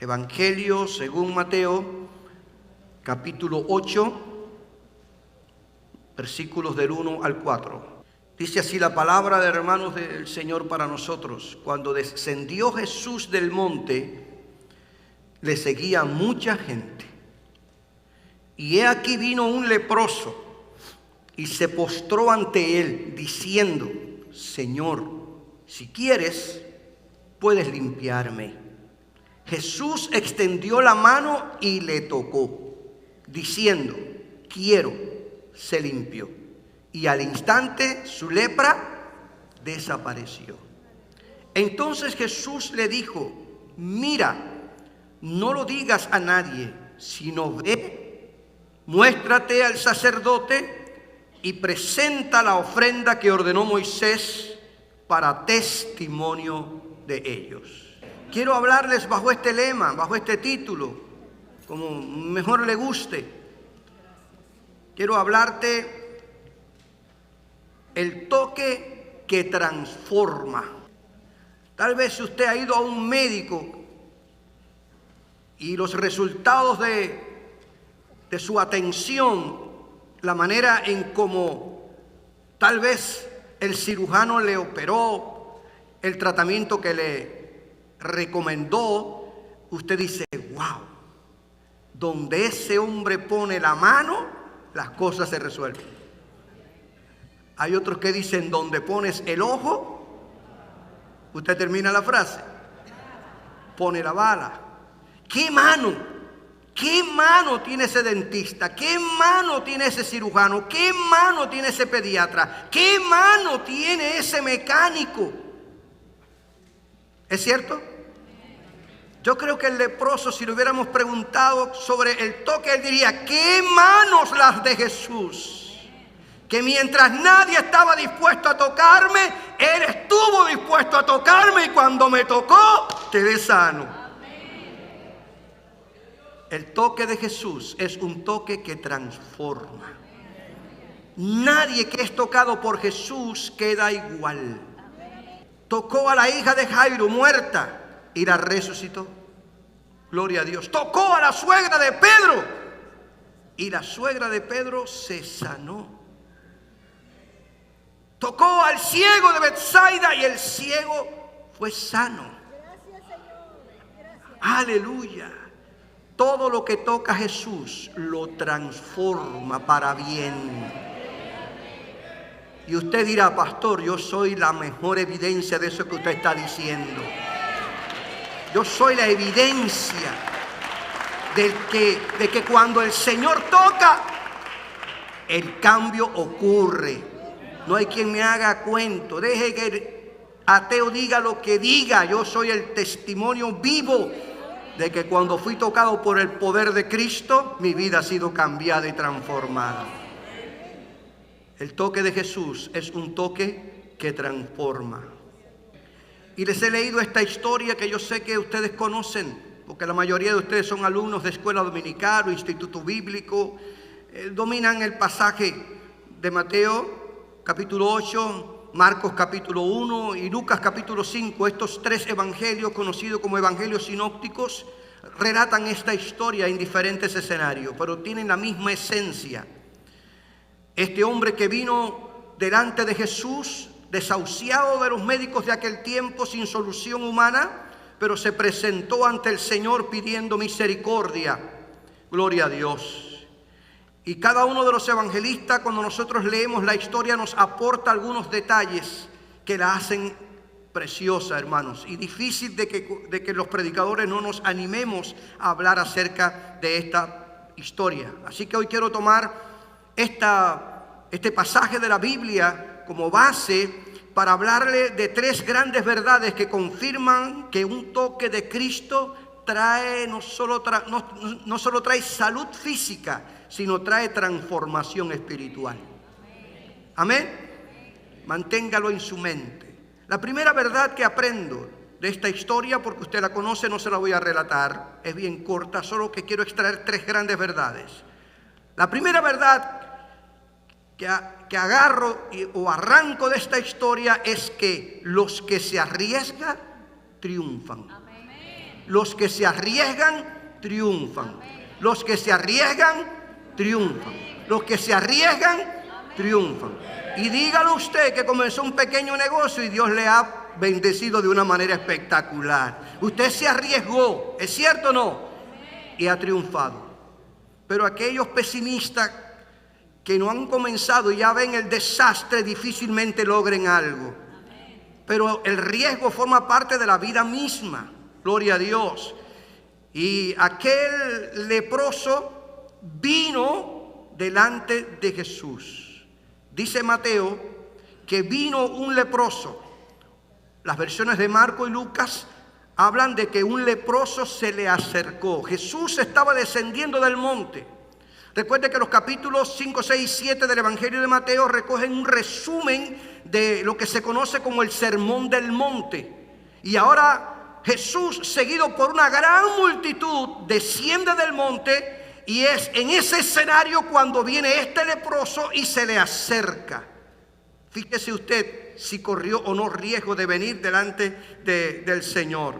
Evangelio según Mateo, capítulo 8, versículos del 1 al 4. Dice así la palabra de hermanos del Señor para nosotros. Cuando descendió Jesús del monte, le seguía mucha gente. Y he aquí vino un leproso y se postró ante él, diciendo: Señor, si quieres, puedes limpiarme. Jesús extendió la mano y le tocó, diciendo: quiero, se limpió. Y al instante su lepra desapareció. Entonces Jesús le dijo: mira, no lo digas a nadie, sino ve, muéstrate al sacerdote y presenta la ofrenda que ordenó Moisés para testimonio de ellos. Quiero hablarles bajo este lema, bajo este título, como mejor le guste. Quiero hablarte el toque que transforma. Tal vez usted ha ido a un médico y los resultados de su atención, la manera en cómo tal vez el cirujano le operó, el tratamiento que le recomendó, usted dice: wow, donde ese hombre pone la mano, las cosas se resuelven. Hay otros que dicen: donde pones el ojo, usted termina la frase, pone la bala. ¿Qué mano? ¿Qué mano tiene ese dentista? ¿Qué mano tiene ese cirujano? ¿Qué mano tiene ese pediatra? ¿Qué mano tiene ese mecánico? ¿Es cierto? Yo creo que el leproso, si le hubiéramos preguntado sobre el toque, él diría: ¿qué manos las de Jesús? Que mientras nadie estaba dispuesto a tocarme, Él estuvo dispuesto a tocarme, y cuando me tocó, quedé sano. El toque de Jesús es un toque que transforma. Nadie que es tocado por Jesús queda igual. Tocó a la hija de Jairo muerta y la resucitó. Gloria a Dios. Tocó a la suegra de Pedro y la suegra de Pedro se sanó. Tocó al ciego de Betsaida y el ciego fue sano. Aleluya. Todo lo que toca Jesús lo transforma para bien. Y usted dirá: pastor, yo soy la mejor evidencia de eso que usted está diciendo. Yo soy la evidencia de que cuando el Señor toca, el cambio ocurre. No hay quien me haga cuento. Deje que el ateo diga lo que diga. Yo soy el testimonio vivo de que cuando fui tocado por el poder de Cristo, mi vida ha sido cambiada y transformada. El toque de Jesús es un toque que transforma. Y les he leído esta historia que yo sé que ustedes conocen, porque la mayoría de ustedes son alumnos de escuela dominical o instituto bíblico. Dominan el pasaje de Mateo capítulo 8, Marcos capítulo 1 y Lucas capítulo 5. Estos tres evangelios, conocidos como evangelios sinópticos, relatan esta historia en diferentes escenarios, pero tienen la misma esencia. Este hombre que vino delante de Jesús, desahuciado de los médicos de aquel tiempo, sin solución humana, pero se presentó ante el Señor pidiendo misericordia. Gloria a Dios. Y cada uno de los evangelistas, cuando nosotros leemos la historia, nos aporta algunos detalles que la hacen preciosa, hermanos, y difícil de que los predicadores no nos animemos a hablar acerca de esta historia. Así que hoy quiero tomar este pasaje de la Biblia como base para hablarle de tres grandes verdades que confirman que un toque de Cristo trae no solo trae salud física, sino trae transformación espiritual. Amén. Manténgalo en su mente. La primera verdad que aprendo de esta historia, porque usted la conoce, no se la voy a relatar, es bien corta, solo que quiero extraer tres grandes verdades. La primera verdad que agarro o arranco de esta historia es que los que se arriesgan triunfan. Los que se arriesgan, triunfan. Los que se arriesgan, triunfan. Los que se arriesgan, triunfan. Y dígalo usted que comenzó un pequeño negocio y Dios le ha bendecido de una manera espectacular. Usted se arriesgó, ¿es cierto o no? Y ha triunfado. Pero aquellos pesimistas que no han comenzado y ya ven el desastre, difícilmente logren algo. Pero el riesgo forma parte de la vida misma. Gloria a Dios. Y aquel leproso vino delante de Jesús. Dice Mateo que vino un leproso. Las versiones de Marco y Lucas hablan de que un leproso se le acercó. Jesús estaba descendiendo del monte. Recuerde que los capítulos 5, 6 y 7 del Evangelio de Mateo recogen un resumen de lo que se conoce como el Sermón del Monte. Y ahora Jesús, seguido por una gran multitud, desciende del monte y es en ese escenario cuando viene este leproso y se le acerca. Fíjese usted si corrió o no riesgo de venir delante del Señor.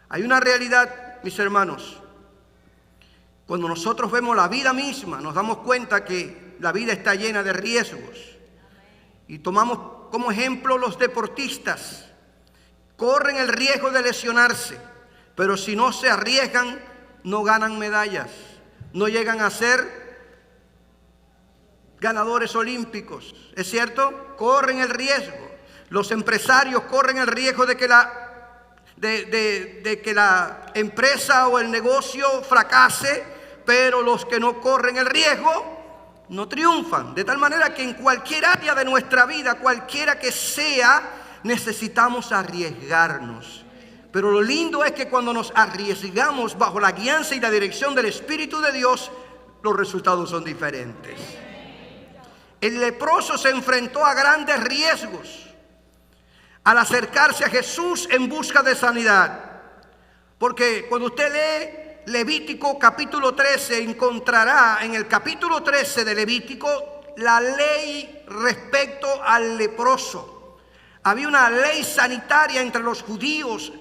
Hay una realidad, mis hermanos. Cuando nosotros vemos la vida misma, nos damos cuenta que la vida está llena de riesgos. Y tomamos como ejemplo los deportistas. Corren el riesgo de lesionarse, pero si no se arriesgan, no ganan medallas. No llegan a ser ganadores olímpicos. ¿Es cierto? Corren el riesgo. Los empresarios corren el riesgo de que la empresa o el negocio fracase, pero los que no corren el riesgo no triunfan. De tal manera que en cualquier área de nuestra vida, cualquiera que sea, necesitamos arriesgarnos. Pero lo lindo es que cuando nos arriesgamos bajo la guianza y la dirección del Espíritu de Dios, los resultados son diferentes. El leproso se enfrentó a grandes riesgos al acercarse a Jesús en busca de sanidad. Porque cuando usted lee Levítico capítulo 13, encontrará en el capítulo 13 de Levítico la ley respecto al leproso. Había una ley sanitaria entre los judíos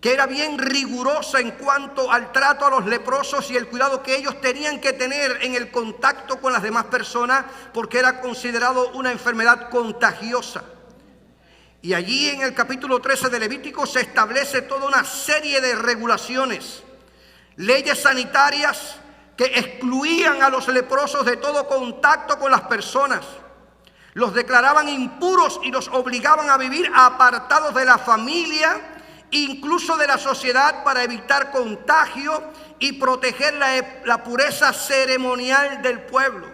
que era bien rigurosa en cuanto al trato a los leprosos y el cuidado que ellos tenían que tener en el contacto con las demás personas, porque era considerado una enfermedad contagiosa. Y allí en el capítulo 13 de Levítico se establece toda una serie de regulaciones, leyes sanitarias que excluían a los leprosos de todo contacto con las personas. Los declaraban impuros y los obligaban a vivir apartados de la familia, incluso de la sociedad, para evitar contagio y proteger la pureza ceremonial del pueblo.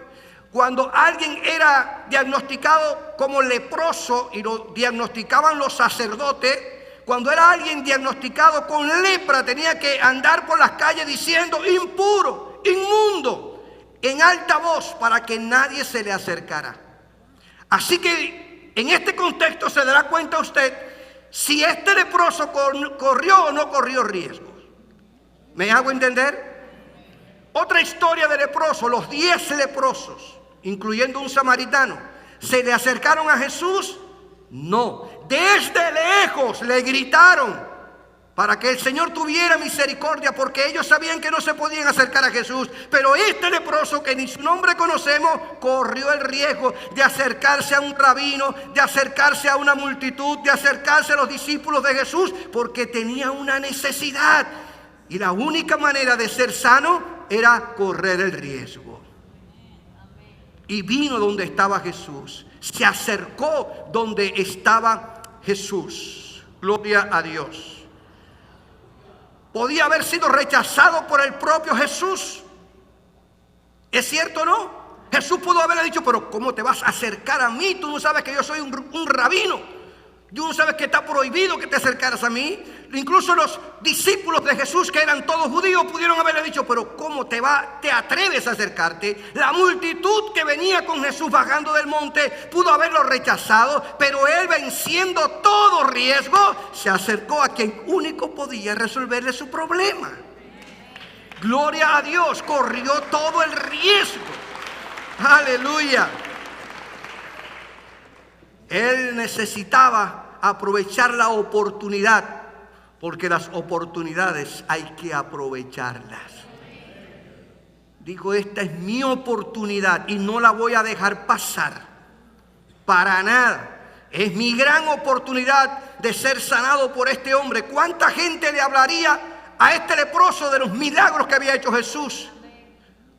Cuando alguien era diagnosticado como leproso, y lo diagnosticaban los sacerdotes, cuando era alguien diagnosticado con lepra, tenía que andar por las calles diciendo impuro, inmundo, en alta voz, para que nadie se le acercara. Así que en este contexto se dará cuenta usted si este leproso corrió o no corrió riesgos. ¿Me hago entender? Otra historia de leprosos, los 10 leprosos, incluyendo un samaritano, ¿se le acercaron a Jesús? No, desde lejos le gritaron para que el Señor tuviera misericordia, porque ellos sabían que no se podían acercar a Jesús. Pero este leproso, que ni su nombre conocemos, corrió el riesgo de acercarse a un rabino, de acercarse a una multitud, de acercarse a los discípulos de Jesús, porque tenía una necesidad. Y la única manera de ser sano era correr el riesgo. Y vino donde estaba Jesús. Se acercó donde estaba Jesús. Gloria a Dios. Podía haber sido rechazado por el propio Jesús. ¿Es cierto o no? Jesús pudo haberle dicho, pero ¿cómo te vas a acercar a mí? Tú no sabes que yo soy un rabino. Tú no sabes que está prohibido que te acercaras a mí. Incluso los discípulos de Jesús, que eran todos judíos, pudieron haberle dicho, pero ¿cómo te atreves a acercarte? La multitud que venía con Jesús bajando del monte pudo haberlo rechazado, pero él, venciendo todo riesgo, se acercó a quien único podía resolverle su problema. Gloria a Dios, corrió todo el riesgo. Aleluya. Él necesitaba aprovechar la oportunidad porque las oportunidades hay que aprovecharlas. Dijo, esta es mi oportunidad y no la voy a dejar pasar para nada. Es mi gran oportunidad de ser sanado por este hombre. ¿Cuánta gente le hablaría a este leproso de los milagros que había hecho Jesús?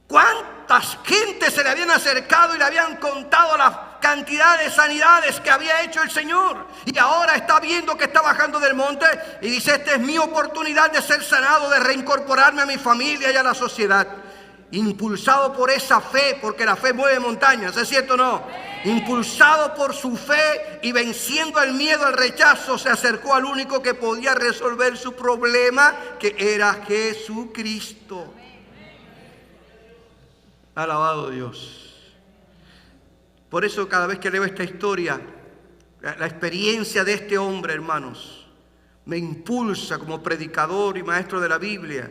¿Cuántas gente se le habían acercado y le habían contado la cantidad de sanidades que había hecho el Señor? Y ahora está viendo que está bajando del monte y dice, esta es mi oportunidad de ser sanado, de reincorporarme a mi familia y a la sociedad. Impulsado por esa fe, porque la fe mueve montañas, ¿es cierto o no? Impulsado por su fe y venciendo el miedo al rechazo, se acercó al único que podía resolver su problema, que era Jesucristo. Alabado Dios. Por eso cada vez que leo esta historia, la experiencia de este hombre, hermanos, me impulsa como predicador y maestro de la Biblia.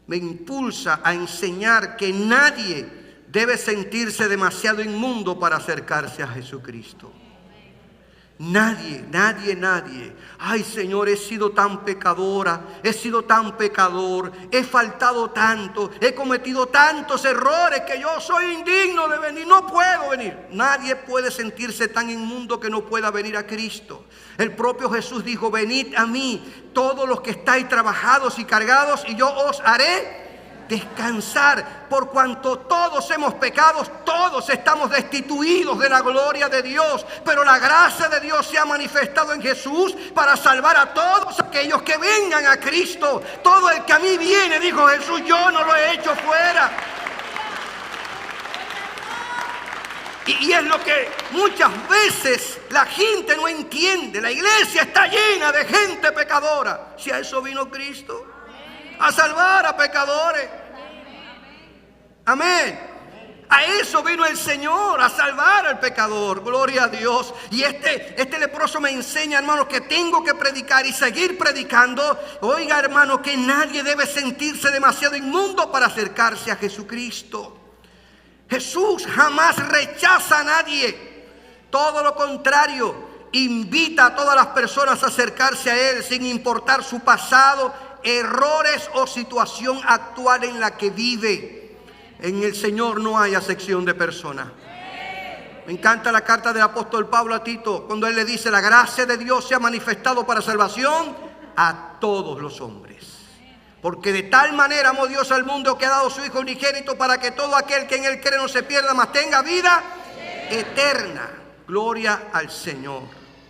Me impulsa a enseñar que nadie debe sentirse demasiado inmundo para acercarse a Jesucristo. Nadie. Ay, Señor, he sido tan pecadora, he sido tan pecador, he faltado tanto, he cometido tantos errores que yo soy indigno de venir, no puedo venir. Nadie puede sentirse tan inmundo que no pueda venir a Cristo. El propio Jesús dijo, venid a mí, todos los que estáis trabajados y cargados, y yo os haré descansar. Por cuanto todos hemos pecado, todos estamos destituidos de la gloria de Dios, pero la gracia de Dios se ha manifestado en Jesús para salvar a todos aquellos que vengan a Cristo. Todo el que a mí viene, dijo Jesús, yo no lo he hecho fuera. Y es lo que muchas veces la gente no entiende. La iglesia está llena de gente pecadora. Si a eso vino Cristo, a salvar a pecadores. Amén. A eso vino el Señor, a salvar al pecador. Gloria a Dios. Y este leproso me enseña, hermano, que tengo que predicar y seguir predicando. Oiga, hermano, que nadie debe sentirse demasiado inmundo para acercarse a Jesucristo. Jesús jamás rechaza a nadie. Todo lo contrario, invita a todas las personas a acercarse a Él sin importar su pasado, errores o situación actual en la que vive. En el Señor no hay acepción de personas. Me encanta la carta del apóstol Pablo a Tito, cuando él le dice, la gracia de Dios se ha manifestado para salvación a todos los hombres. Porque de tal manera amó Dios al mundo que ha dado su Hijo unigénito para que todo aquel que en Él cree no se pierda, mas tenga vida eterna. Gloria al Señor.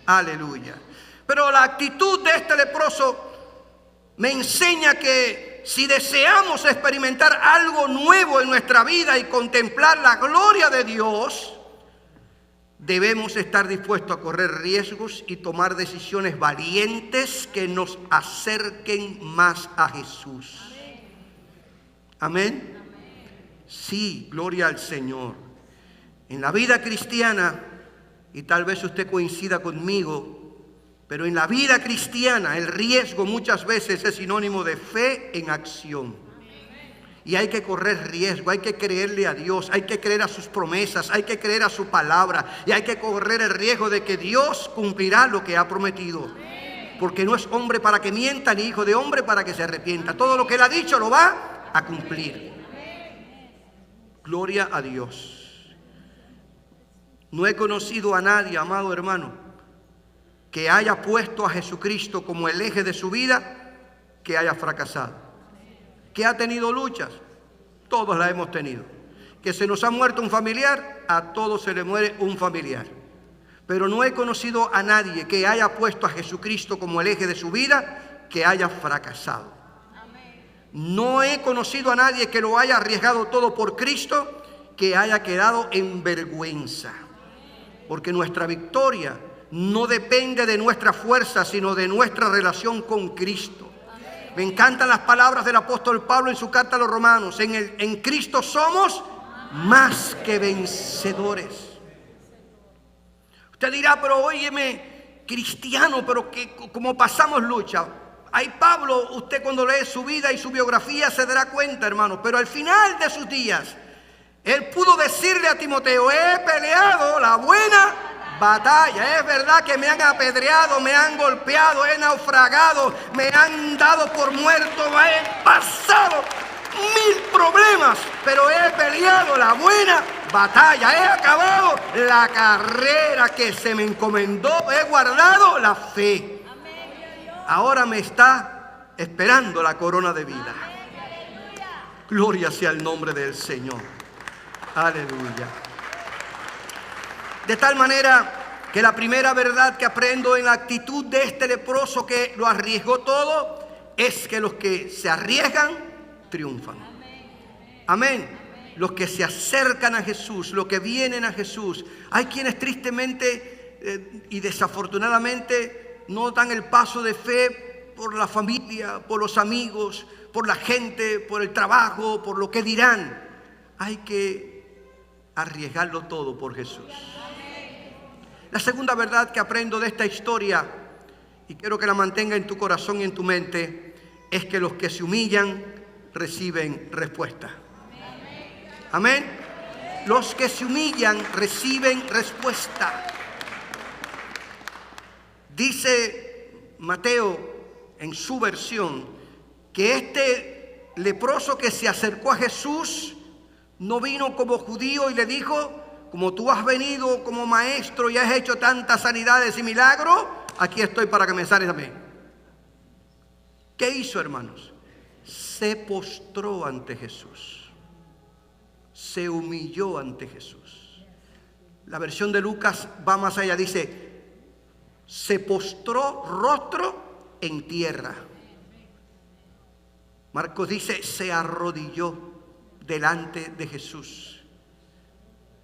Aleluya. Pero la actitud de este leproso me enseña que si deseamos experimentar algo nuevo en nuestra vida y contemplar la gloria de Dios, debemos estar dispuestos a correr riesgos y tomar decisiones valientes que nos acerquen más a Jesús. Amén. Sí, gloria al Señor. En la vida cristiana, y tal vez usted coincida conmigo, pero en la vida cristiana el riesgo muchas veces es sinónimo de fe en acción. Y hay que correr riesgo, hay que creerle a Dios, hay que creer a sus promesas, hay que creer a su palabra. Y hay que correr el riesgo de que Dios cumplirá lo que ha prometido. Porque no es hombre para que mienta, ni hijo de hombre para que se arrepienta. Todo lo que Él ha dicho lo va a cumplir. Gloria a Dios. No he conocido a nadie, amado hermano, que haya puesto a Jesucristo como el eje de su vida, que haya fracasado. Que ha tenido luchas, todos las hemos tenido. Que se nos ha muerto un familiar, a todos se le muere un familiar. Pero no he conocido a nadie que haya puesto a Jesucristo como el eje de su vida, que haya fracasado. No he conocido a nadie que lo haya arriesgado todo por Cristo, que haya quedado en vergüenza. Porque nuestra victoria no depende de nuestra fuerza, sino de nuestra relación con Cristo. Me encantan las palabras del apóstol Pablo en su carta a los Romanos. En Cristo somos más que vencedores. Usted dirá, pero óyeme, cristiano, pero que como pasamos lucha. Ahí Pablo, usted cuando lee su vida y su biografía se dará cuenta, hermano. Pero al final de sus días, él pudo decirle a Timoteo, he peleado la buena batalla. Es verdad que me han apedreado, me han golpeado, he naufragado, me han dado por muerto, he pasado 1000 problemas, pero he peleado la buena batalla, he acabado la carrera que se me encomendó, he guardado la fe. Ahora me está esperando la corona de vida. Gloria sea el nombre del Señor. Aleluya. De tal manera que la primera verdad que aprendo en la actitud de este leproso que lo arriesgó todo es que los que se arriesgan triunfan. Amén. Los que se acercan a Jesús, los que vienen a Jesús. Hay quienes tristemente y desafortunadamente no dan el paso de fe por la familia, por los amigos, por la gente, por el trabajo, por lo que dirán. Hay que arriesgarlo todo por Jesús. La segunda verdad que aprendo de esta historia, y quiero que la mantenga en tu corazón y en tu mente, es que los que se humillan reciben respuesta. Amén. Los que se humillan reciben respuesta. Dice Mateo en su versión que este leproso que se acercó a Jesús no vino como judío y le dijo: como tú has venido como maestro y has hecho tantas sanidades y milagros, aquí estoy para que me sanes a mí. ¿Qué hizo, hermanos? Se postró ante Jesús. Se humilló ante Jesús. La versión de Lucas va más allá, dice: se postró rostro en tierra. Marcos dice: se arrodilló delante de Jesús.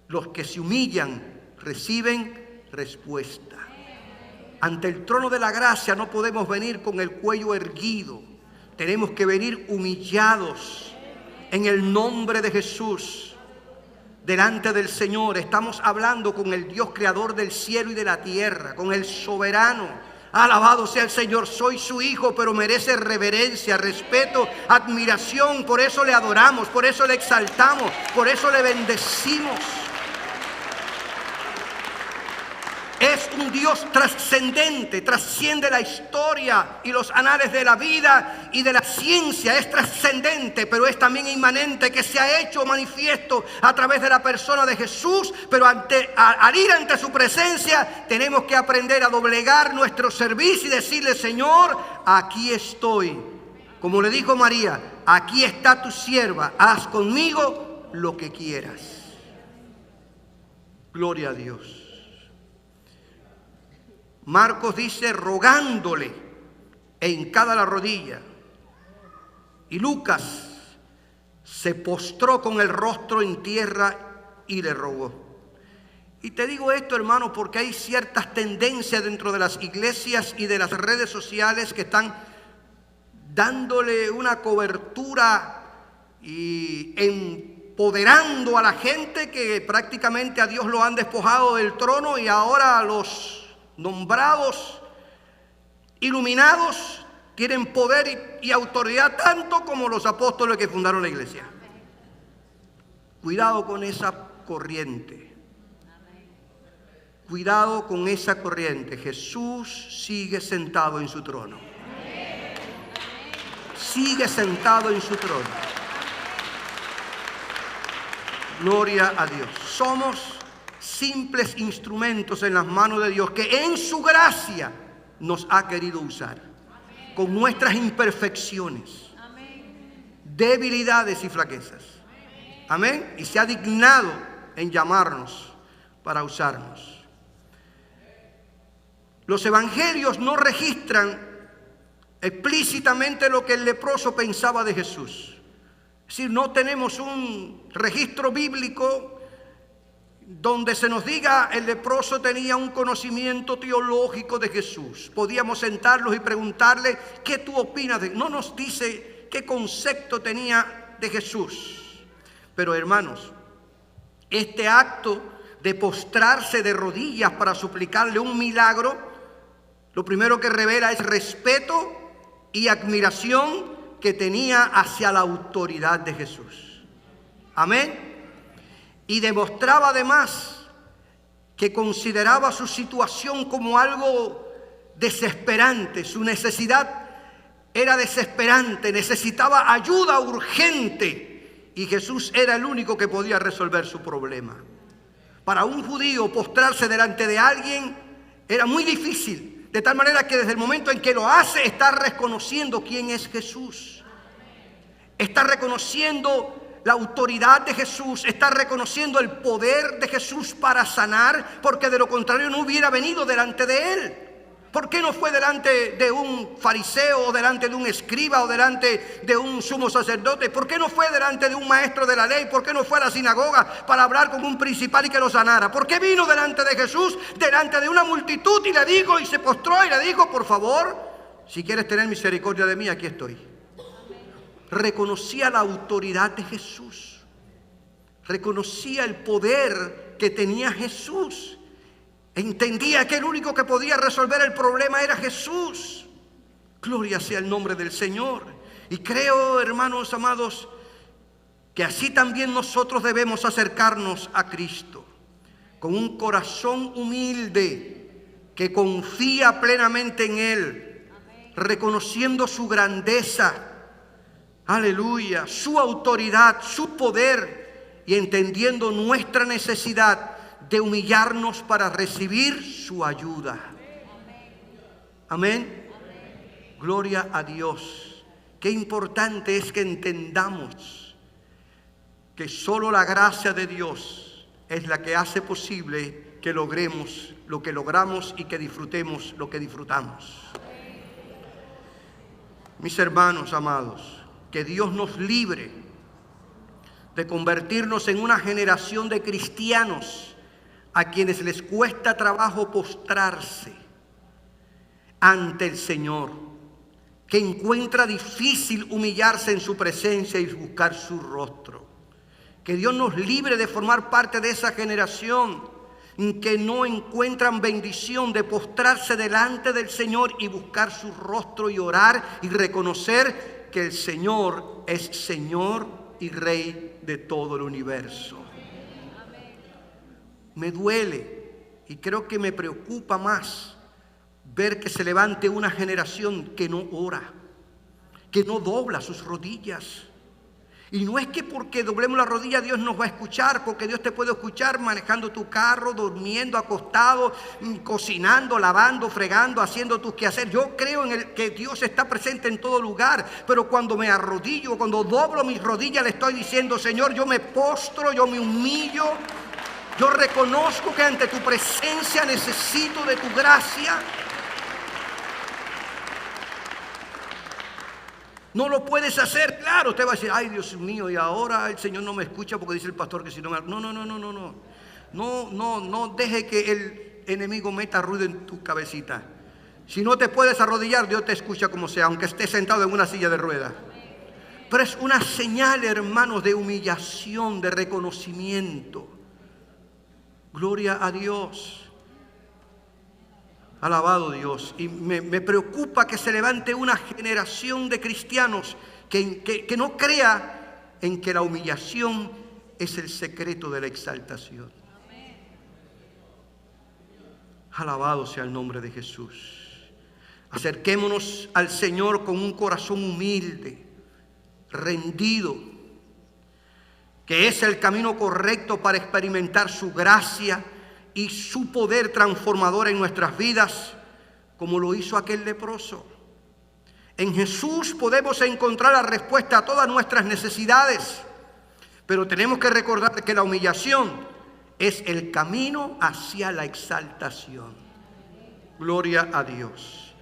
Los que se humillan reciben respuesta. Ante el trono de la gracia no podemos venir con el cuello erguido. Tenemos que venir humillados en el nombre de Jesús. Delante del Señor estamos hablando con el Dios creador del cielo y de la tierra, con el soberano. Alabado sea el Señor. Soy su hijo, pero merece reverencia, respeto, admiración. Por eso le adoramos, por eso le exaltamos, por eso le bendecimos. Es un Dios trascendente, trasciende la historia y los anales de la vida y de la ciencia. Es trascendente, pero es también inmanente, que se ha hecho manifiesto a través de la persona de Jesús. Pero al ir ante su presencia, tenemos que aprender a doblegar nuestro servicio y decirle: Señor, aquí estoy. Como le dijo María: aquí está tu sierva, haz conmigo lo que quieras. Gloria a Dios. Marcos dice: rogándole e hincada la rodilla. Y Lucas: se postró con el rostro en tierra y le rogó. Y te digo esto, hermano, porque hay ciertas tendencias dentro de las iglesias y de las redes sociales que están dándole una cobertura y empoderando a la gente, que prácticamente a Dios lo han despojado del trono, y ahora los nombrados, iluminados, tienen poder y autoridad tanto como los apóstoles que fundaron la iglesia. Cuidado con esa corriente. Cuidado con esa corriente. Jesús sigue sentado en su trono. Sigue sentado en su trono. Gloria a Dios. Somos simples instrumentos en las manos de Dios, que en su gracia nos ha querido usar, con nuestras imperfecciones, debilidades y flaquezas. Amén. Y se ha dignado en llamarnos para usarnos. Los evangelios no registran explícitamente lo que el leproso pensaba de Jesús. Es decir, no tenemos un registro bíblico donde se nos diga: el leproso tenía un conocimiento teológico de Jesús. Podíamos sentarlos y preguntarle: ¿qué tú opinas de? No nos dice qué concepto tenía de Jesús. Pero, hermanos, este acto de postrarse de rodillas para suplicarle un milagro, lo primero que revela es respeto y admiración que tenía hacia la autoridad de Jesús. Amén. Y demostraba además que consideraba su situación como algo desesperante. Su necesidad era desesperante, necesitaba ayuda urgente y Jesús era el único que podía resolver su problema. Para un judío postrarse delante de alguien era muy difícil, de tal manera que desde el momento en que lo hace está reconociendo quién es Jesús. Está reconociendo la autoridad de Jesús, está reconociendo el poder de Jesús para sanar, porque de lo contrario no hubiera venido delante de él. ¿Por qué no fue delante de un fariseo o delante de un escriba o delante de un sumo sacerdote? ¿Por qué no fue delante de un maestro de la ley? ¿Por qué no fue a la sinagoga para hablar con un principal y que lo sanara? ¿Por qué vino delante de Jesús, delante de una multitud y le dijo y se postró y le dijo: por favor, si quieres tener misericordia de mí, aquí estoy? Reconocía la autoridad de Jesús, reconocía el poder que tenía Jesús. Entendía que el único que podía resolver el problema era Jesús. Gloria sea el nombre del Señor. Y creo, hermanos amados, que así también nosotros debemos acercarnos a Cristo, con un corazón humilde que confía plenamente en Él, reconociendo su grandeza, aleluya, su autoridad, su poder, y entendiendo nuestra necesidad de humillarnos para recibir su ayuda. Amén. Gloria a Dios. Qué importante es que entendamos que solo la gracia de Dios es la que hace posible que logremos lo que logramos y que disfrutemos lo que disfrutamos. Mis hermanos amados, que Dios nos libre de convertirnos en una generación de cristianos a quienes les cuesta trabajo postrarse ante el Señor, que encuentra difícil humillarse en su presencia y buscar su rostro. Que Dios nos libre de formar parte de esa generación que no encuentran bendición de postrarse delante del Señor y buscar su rostro y orar y reconocer que el Señor es Señor y Rey de todo el universo. Me duele y creo que me preocupa más ver que se levante una generación que no ora, que no dobla sus rodillas. Y no es que porque doblemos la rodilla Dios nos va a escuchar, porque Dios te puede escuchar manejando tu carro, durmiendo, acostado, cocinando, lavando, fregando, haciendo tus quehaceres. Yo creo en que Dios está presente en todo lugar, pero cuando me arrodillo, cuando doblo mis rodillas, le estoy diciendo: Señor, yo me postro, yo me humillo. Yo reconozco que ante tu presencia necesito de tu gracia. No lo puedes hacer, claro. Usted va a decir: ay, Dios mío, y ahora el Señor no me escucha porque dice el pastor que si no me... No deje que el enemigo meta ruido en tu cabecita. Si no te puedes arrodillar, Dios te escucha como sea, aunque estés sentado en una silla de ruedas. Pero es una señal, hermanos, de humillación, de reconocimiento. Gloria a Dios. Alabado Dios. Y me preocupa que se levante una generación de cristianos que no crea en que la humillación es el secreto de la exaltación. Alabado sea el nombre de Jesús. Acerquémonos al Señor con un corazón humilde, rendido, que es el camino correcto para experimentar su gracia y su poder transformador en nuestras vidas, como lo hizo aquel leproso. En Jesús podemos encontrar la respuesta a todas nuestras necesidades, pero tenemos que recordar que la humillación es el camino hacia la exaltación. Gloria a Dios.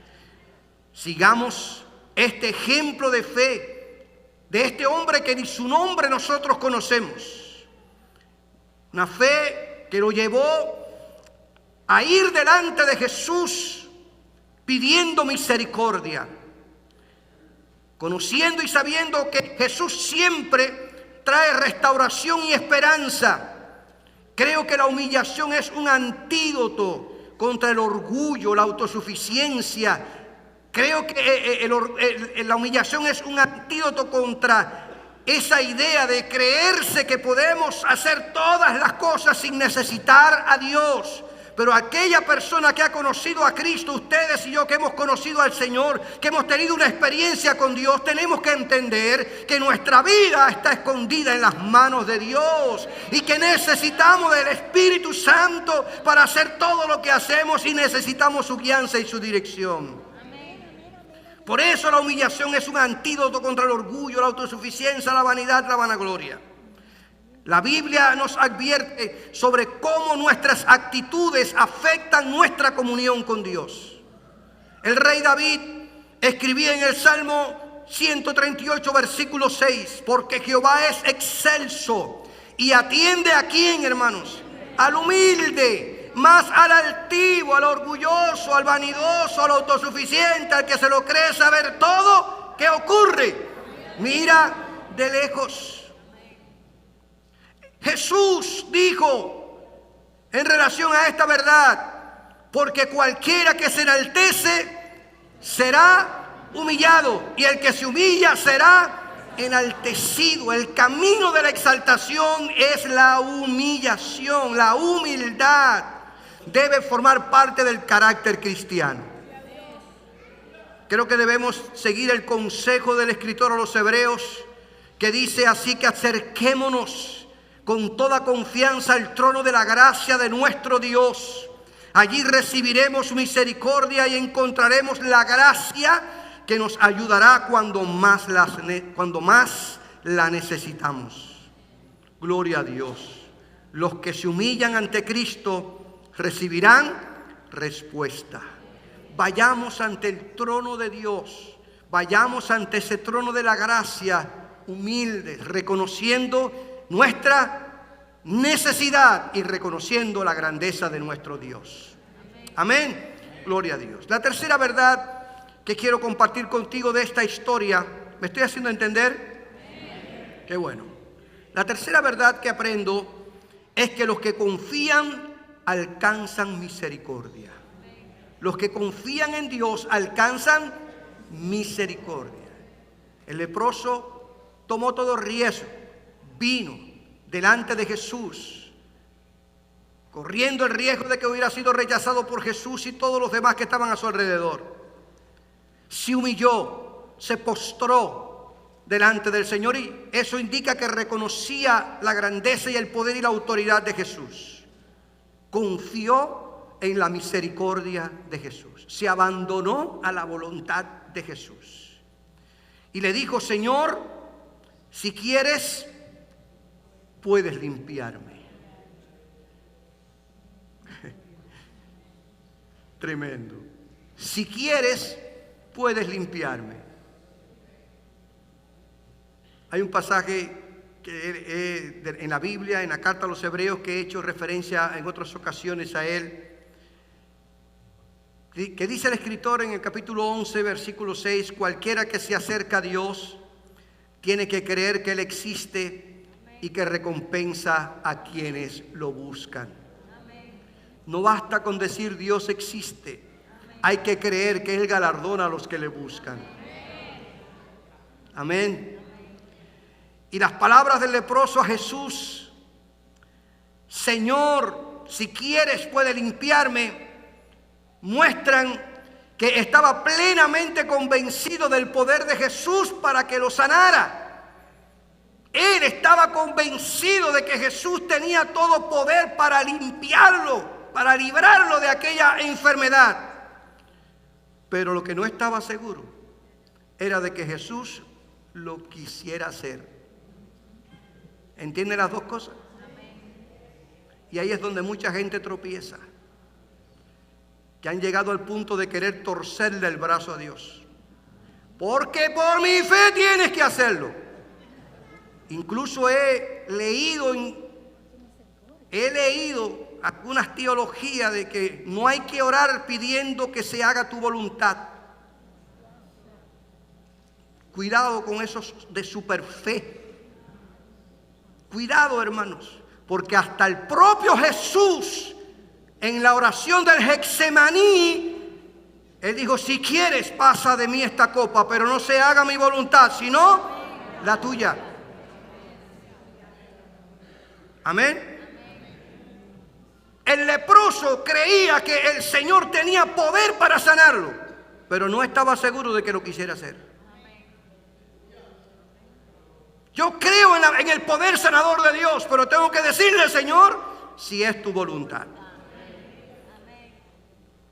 Sigamos este ejemplo de fe de este hombre que ni su nombre nosotros conocemos. Una fe que lo llevó a ir delante de Jesús pidiendo misericordia, conociendo y sabiendo que Jesús siempre trae restauración y esperanza. Creo que la humillación es un antídoto contra el orgullo, la autosuficiencia. Creo que la humillación es un antídoto contra esa idea de creerse que podemos hacer todas las cosas sin necesitar a Dios. Pero aquella persona que ha conocido a Cristo, ustedes y yo que hemos conocido al Señor, que hemos tenido una experiencia con Dios, tenemos que entender que nuestra vida está escondida en las manos de Dios y que necesitamos del Espíritu Santo para hacer todo lo que hacemos y necesitamos su guianza y su dirección. Por eso la humillación es un antídoto contra el orgullo, la autosuficiencia, la vanidad, la vanagloria. La Biblia nos advierte sobre cómo nuestras actitudes afectan nuestra comunión con Dios. El rey David escribía en el Salmo 138, versículo 6, porque Jehová es excelso y atiende a quién, hermanos, al humilde, más al altivo, al orgulloso, al vanidoso, al autosuficiente, al que se lo cree saber todo. ¿Qué ocurre? Mira de lejos. Jesús dijo en relación a esta verdad: porque cualquiera que se enaltece será humillado, y el que se humilla será enaltecido. El camino de la exaltación es la humillación. La humildad debe formar parte del carácter cristiano. Creo que debemos seguir el consejo del escritor a los Hebreos, que dice así: que acerquémonos con toda confianza al trono de la gracia de nuestro Dios. Allí recibiremos misericordia y encontraremos la gracia que nos ayudará cuando más la necesitamos. Gloria a Dios. Los que se humillan ante Cristo recibirán respuesta. Vayamos ante el trono de Dios. Vayamos ante ese trono de la gracia humildes, reconociendo nuestra necesidad y reconociendo la grandeza de nuestro Dios. Amén. Gloria a Dios. La tercera verdad que quiero compartir contigo de esta historia, ¿me estoy haciendo entender? Qué bueno. La tercera verdad que aprendo es que los que confían alcanzan misericordia. Los que confían en Dios alcanzan misericordia. El leproso tomó todo riesgo. Vino delante de Jesús, corriendo el riesgo de que hubiera sido rechazado por Jesús y todos los demás que estaban a su alrededor. Se humilló, se postró delante del Señor, y eso indica que reconocía la grandeza y el poder y la autoridad de Jesús. Confió en la misericordia de Jesús. Se abandonó a la voluntad de Jesús. Y le dijo: Señor, si quieres, puedes limpiarme. Tremendo. Si quieres, puedes limpiarme. Hay un pasaje en la Biblia, en la carta a los Hebreos, que he hecho referencia en otras ocasiones a él, que dice el escritor en el capítulo 11, versículo 6: cualquiera que se acerca a Dios tiene que creer que Él existe y que recompensa a quienes lo buscan. No basta con decir Dios existe, hay que creer que Él galardona a los que le buscan. Amén. Y las palabras del leproso a Jesús: Señor, si quieres puedes limpiarme, muestran que estaba plenamente convencido del poder de Jesús para que lo sanara. Él estaba convencido de que Jesús tenía todo poder para limpiarlo, para librarlo de aquella enfermedad. Pero lo que no estaba seguro era de que Jesús lo quisiera hacer. ¿Entienden las dos cosas? Y ahí es donde mucha gente tropieza, que han llegado al punto de querer torcerle el brazo a Dios. Porque por mi fe tienes que hacerlo. Incluso he leído algunas teologías de que no hay que orar pidiendo que se haga tu voluntad. Cuidado con esos de superfe. Cuidado, hermanos, porque hasta el propio Jesús, en la oración del Getsemaní, Él dijo: si quieres, pasa de mí esta copa, pero no se haga mi voluntad, sino la tuya. Amén. El leproso creía que el Señor tenía poder para sanarlo, pero no estaba seguro de que lo quisiera hacer. Yo creo en el poder sanador de Dios, pero tengo que decirle al Señor si es tu voluntad.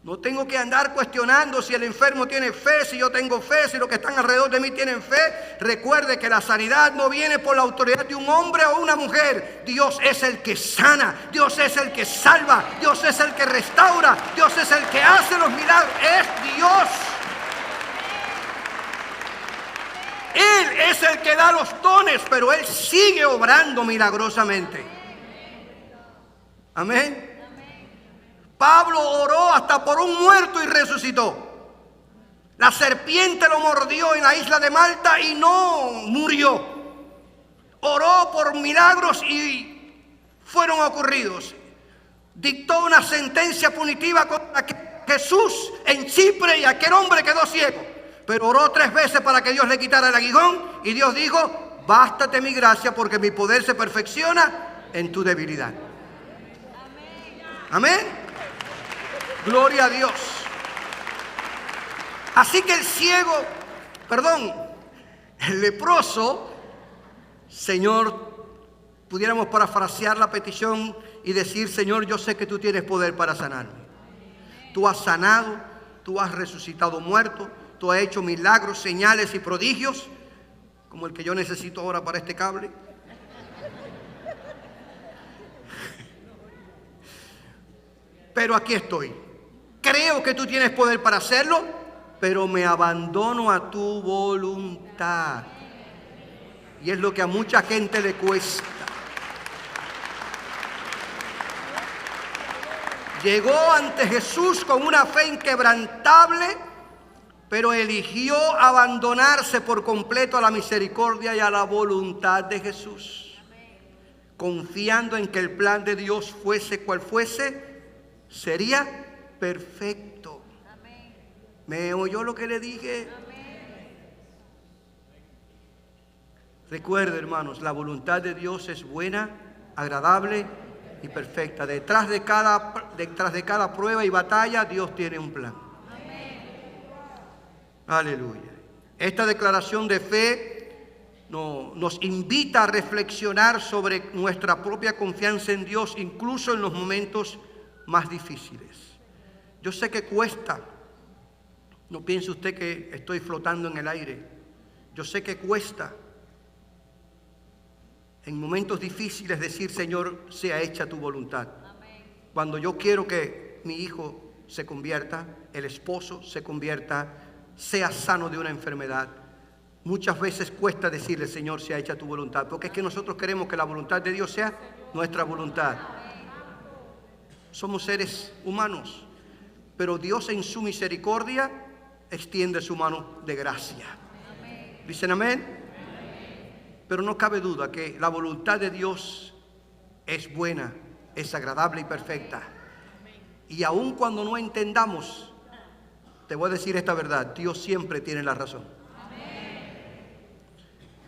No tengo que andar cuestionando si el enfermo tiene fe, si yo tengo fe, si los que están alrededor de mí tienen fe. Recuerde que la sanidad no viene por la autoridad de un hombre o una mujer. Dios es el que sana, Dios es el que salva, Dios es el que restaura, Dios es el que hace los milagros. Es Dios. Él es el que da los dones, pero Él sigue obrando milagrosamente. Amén. Pablo oró hasta por un muerto y resucitó. La serpiente lo mordió en la isla de Malta y no murió. Oró por milagros y fueron ocurridos. Dictó una sentencia punitiva contra Jesús en Chipre y aquel hombre quedó ciego. Pero oró 3 veces para que Dios le quitara el aguijón y Dios dijo: bástate mi gracia porque mi poder se perfecciona en tu debilidad. Amén. Gloria a Dios. Así que el leproso, Señor, pudiéramos parafrasear la petición y decir: Señor, yo sé que tú tienes poder para sanarme. Tú has sanado, tú has resucitado muertos, tú has hecho milagros, señales y prodigios, como el que yo necesito ahora para este cable. Pero aquí estoy. Creo que tú tienes poder para hacerlo, pero me abandono a tu voluntad. Y es lo que a mucha gente le cuesta. Llegó ante Jesús con una fe inquebrantable, pero eligió abandonarse por completo a la misericordia y a la voluntad de Jesús. Confiando en que el plan de Dios, fuese cual fuese, sería perfecto. ¿Me oyó lo que le dije? Recuerde, hermanos, la voluntad de Dios es buena, agradable y perfecta. Detrás de cada prueba y batalla, Dios tiene un plan. Aleluya. Esta declaración de fe nos invita a reflexionar sobre nuestra propia confianza en Dios, incluso en los momentos más difíciles. Yo sé que cuesta. No piense usted que estoy flotando en el aire. Yo sé que cuesta en momentos difíciles decir: Señor, sea hecha tu voluntad. Cuando yo quiero que mi hijo se convierta, el esposo se convierta, sea sano de una enfermedad, muchas veces cuesta decirle: Señor, sea hecha tu voluntad, porque es que nosotros queremos que la voluntad de Dios sea nuestra voluntad. Somos seres humanos, pero Dios en su misericordia extiende su mano de gracia. ¿Dicen amén? Pero no cabe duda que la voluntad de Dios es buena, es agradable y perfecta. Y aun cuando no entendamos, te voy a decir esta verdad: Dios siempre tiene la razón.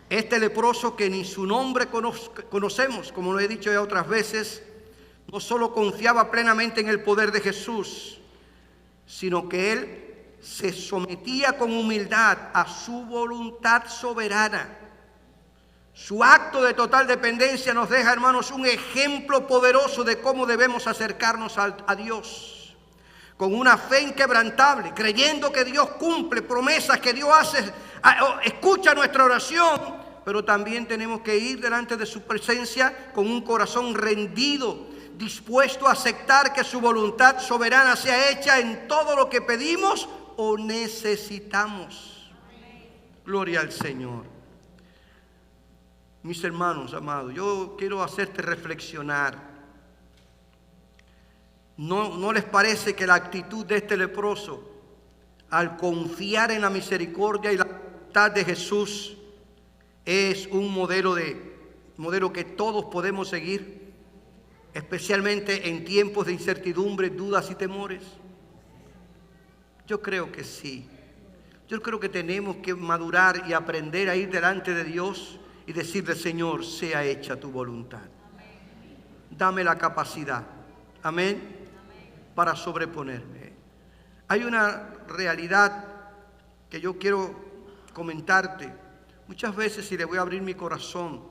Este leproso, que ni su nombre conocemos, como lo he dicho ya otras veces, no solo confiaba plenamente en el poder de Jesús, sino que él se sometía con humildad a su voluntad soberana. Su acto de total dependencia nos deja, hermanos, un ejemplo poderoso de cómo debemos acercarnos a Dios. Con una fe inquebrantable, creyendo que Dios cumple promesas, que Dios escucha nuestra oración, pero también tenemos que ir delante de su presencia con un corazón rendido, dispuesto a aceptar que su voluntad soberana sea hecha en todo lo que pedimos o necesitamos. Gloria al Señor. Mis hermanos amados, yo quiero hacerte reflexionar. ¿No les parece que la actitud de este leproso, al confiar en la misericordia y la voluntad de Jesús, es un modelo que todos podemos seguir, especialmente en tiempos de incertidumbre, dudas y temores? Yo creo que sí. Yo creo que tenemos que madurar y aprender a ir delante de Dios y decirle: Señor, sea hecha tu voluntad. Dame la capacidad, Amén. Para sobreponerme. Hay una realidad que yo quiero comentarte. Muchas veces, y le voy a abrir mi corazón,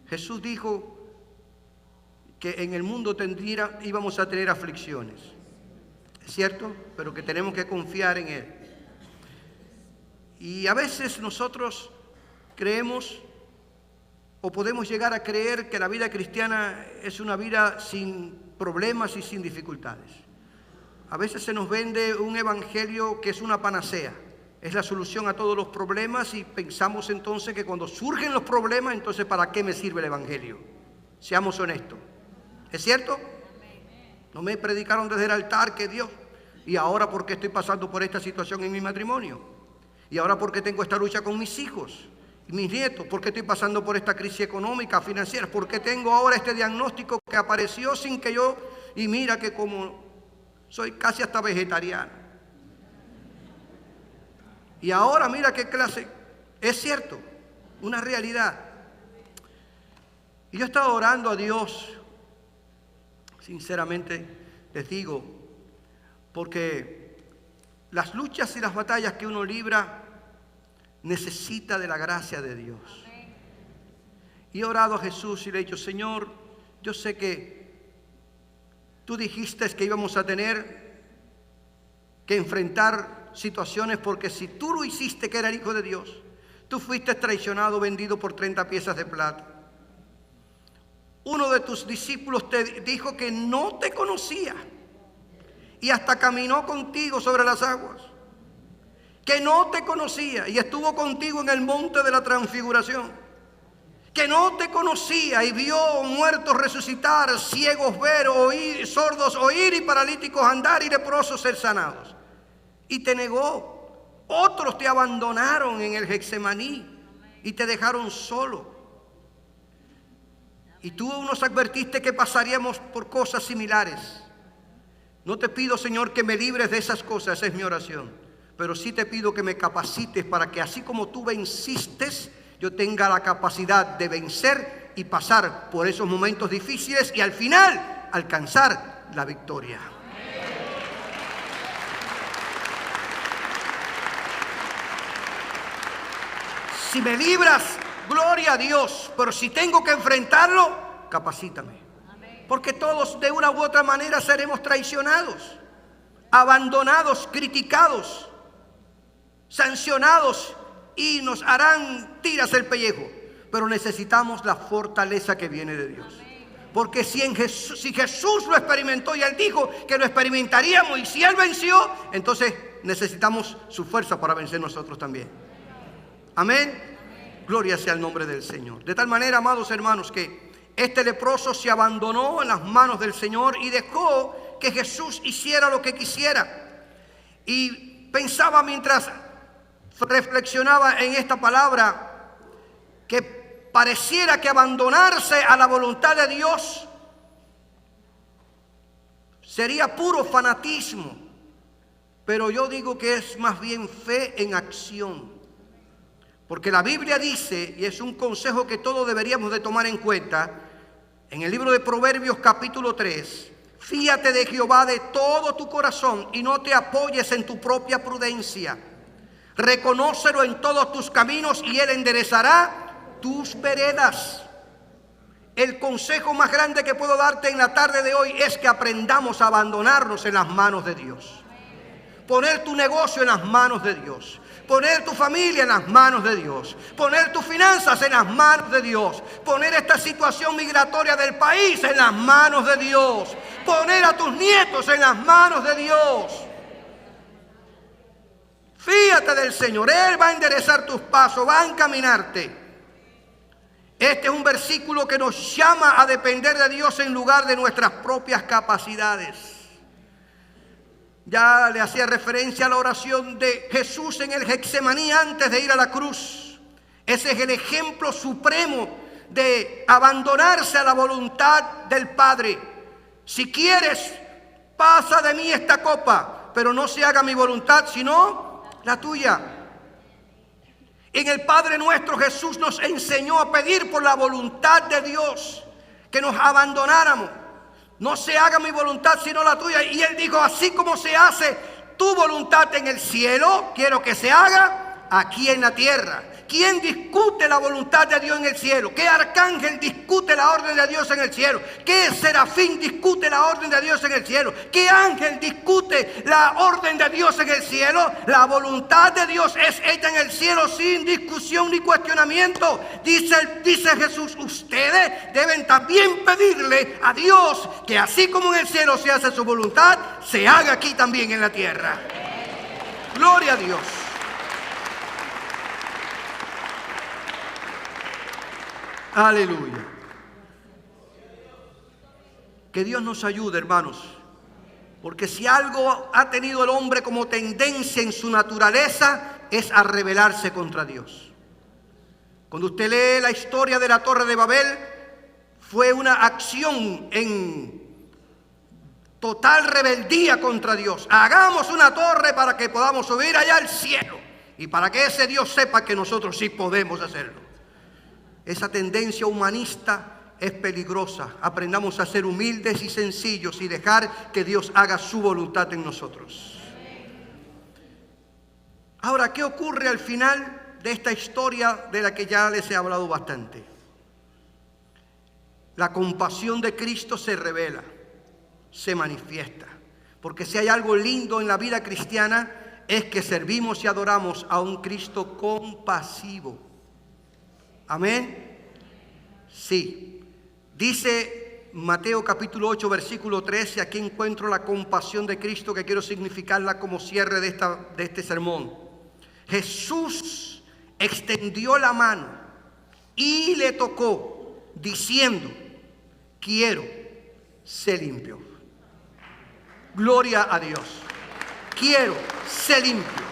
Jesús dijo que en el mundo íbamos a tener aflicciones. ¿Es cierto? Pero que tenemos que confiar en Él. Y a veces nosotros creemos o podemos llegar a creer que la vida cristiana es una vida sin problemas y sin dificultades. A veces se nos vende un evangelio que es una panacea, es la solución a todos los problemas, y pensamos entonces que cuando surgen los problemas, entonces ¿para qué me sirve el evangelio? Seamos honestos. ¿Es cierto? No me predicaron desde el altar que Dios, y ahora ¿por qué estoy pasando por esta situación en mi matrimonio? Y ahora ¿por qué tengo esta lucha con mis hijos y mis nietos? ¿Por qué estoy pasando por esta crisis económica, financiera? ¿Por qué tengo ahora este diagnóstico que apareció sin que yo, y mira que como soy casi hasta vegetariano? Y ahora mira qué clase, es cierto, una realidad. Y yo estaba orando a Dios, sinceramente les digo, porque las luchas y las batallas que uno libra necesita de la gracia de Dios. Y he orado a Jesús y le he dicho: Señor, yo sé que tú dijiste que íbamos a tener que enfrentar situaciones, porque si tú lo hiciste, que era el Hijo de Dios, tú fuiste traicionado, vendido por 30 piezas de plata. Uno de tus discípulos te dijo que no te conocía y hasta caminó contigo sobre las aguas, que no te conocía y estuvo contigo en el monte de la transfiguración, que no te conocía y vio muertos resucitar, ciegos ver, oír, sordos oír y paralíticos andar y leprosos ser sanados, y te negó. Otros te abandonaron en el Getsemaní y te dejaron solo. Y tú nos advertiste que pasaríamos por cosas similares. No te pido, Señor, que me libres de esas cosas, esa es mi oración. Pero sí te pido que me capacites para que así como tú venciste, yo tenga la capacidad de vencer y pasar por esos momentos difíciles y al final alcanzar la victoria. Si me libras, gloria a Dios, pero si tengo que enfrentarlo, capacítame. Porque todos de una u otra manera seremos traicionados, abandonados, criticados, sancionados y nos harán tiras el pellejo. Pero necesitamos la fortaleza que viene de Dios. Porque si Jesús lo experimentó y Él dijo que lo experimentaríamos, y si Él venció, entonces necesitamos su fuerza para vencer nosotros también. Amén. Gloria sea el nombre del Señor. De tal manera, amados hermanos, que este leproso se abandonó en las manos del Señor y dejó que Jesús hiciera lo que quisiera. Y pensaba mientras reflexionaba en esta palabra que pareciera que abandonarse a la voluntad de Dios sería puro fanatismo, pero yo digo que es más bien fe en acción. Porque la Biblia dice, y es un consejo que todos deberíamos de tomar en cuenta, en el libro de Proverbios capítulo 3, fíate de Jehová de todo tu corazón y no te apoyes en tu propia prudencia. Reconócelo en todos tus caminos y Él enderezará tus veredas. El consejo más grande que puedo darte en la tarde de hoy es que aprendamos a abandonarnos en las manos de Dios. Poner tu negocio en las manos de Dios. Poner tu familia en las manos de Dios. Poner tus finanzas en las manos de Dios. Poner esta situación migratoria del país en las manos de Dios. Poner a tus nietos en las manos de Dios. Fíjate del Señor. Él va a enderezar tus pasos, va a encaminarte. Este es un versículo que nos llama a depender de Dios en lugar de nuestras propias capacidades. Ya le hacía referencia a la oración de Jesús en el Getsemaní antes de ir a la cruz. Ese es el ejemplo supremo de abandonarse a la voluntad del Padre. Si quieres, pasa de mí esta copa, pero no se haga mi voluntad, sino la tuya. En el Padre Nuestro Jesús nos enseñó a pedir por la voluntad de Dios, que nos abandonáramos. No se haga mi voluntad sino la tuya. Y él dijo, así como se hace tu voluntad en el cielo, quiero que se haga aquí en la tierra. ¿Quién discute la voluntad de Dios en el cielo? ¿Qué arcángel discute la orden de Dios en el cielo? ¿Qué serafín discute la orden de Dios en el cielo? ¿Qué ángel discute la orden de Dios en el cielo? La voluntad de Dios es hecha en el cielo sin discusión ni cuestionamiento. Dice Jesús, ustedes deben también pedirle a Dios que así como en el cielo se hace su voluntad, se haga aquí también en la tierra. Gloria a Dios. Aleluya. Que Dios nos ayude, hermanos. Porque si algo ha tenido el hombre como tendencia en su naturaleza, es a rebelarse contra Dios. Cuando usted lee la historia de la Torre de Babel, fue una acción en total rebeldía contra Dios. Hagamos una torre para que podamos subir allá al cielo. Y para que ese Dios sepa que nosotros sí podemos hacerlo. Esa tendencia humanista es peligrosa. Aprendamos a ser humildes y sencillos y dejar que Dios haga su voluntad en nosotros. Ahora, ¿qué ocurre al final de esta historia de la que ya les he hablado bastante? La compasión de Cristo se revela, se manifiesta. Porque si hay algo lindo en la vida cristiana, es que servimos y adoramos a un Cristo compasivo. Amén. Sí. Dice Mateo capítulo 8 versículo 13. Aquí encuentro la compasión de Cristo que quiero significarla como cierre de este sermón. Jesús extendió la mano y le tocó diciendo, quiero ser limpio. Gloria a Dios. Quiero ser limpio.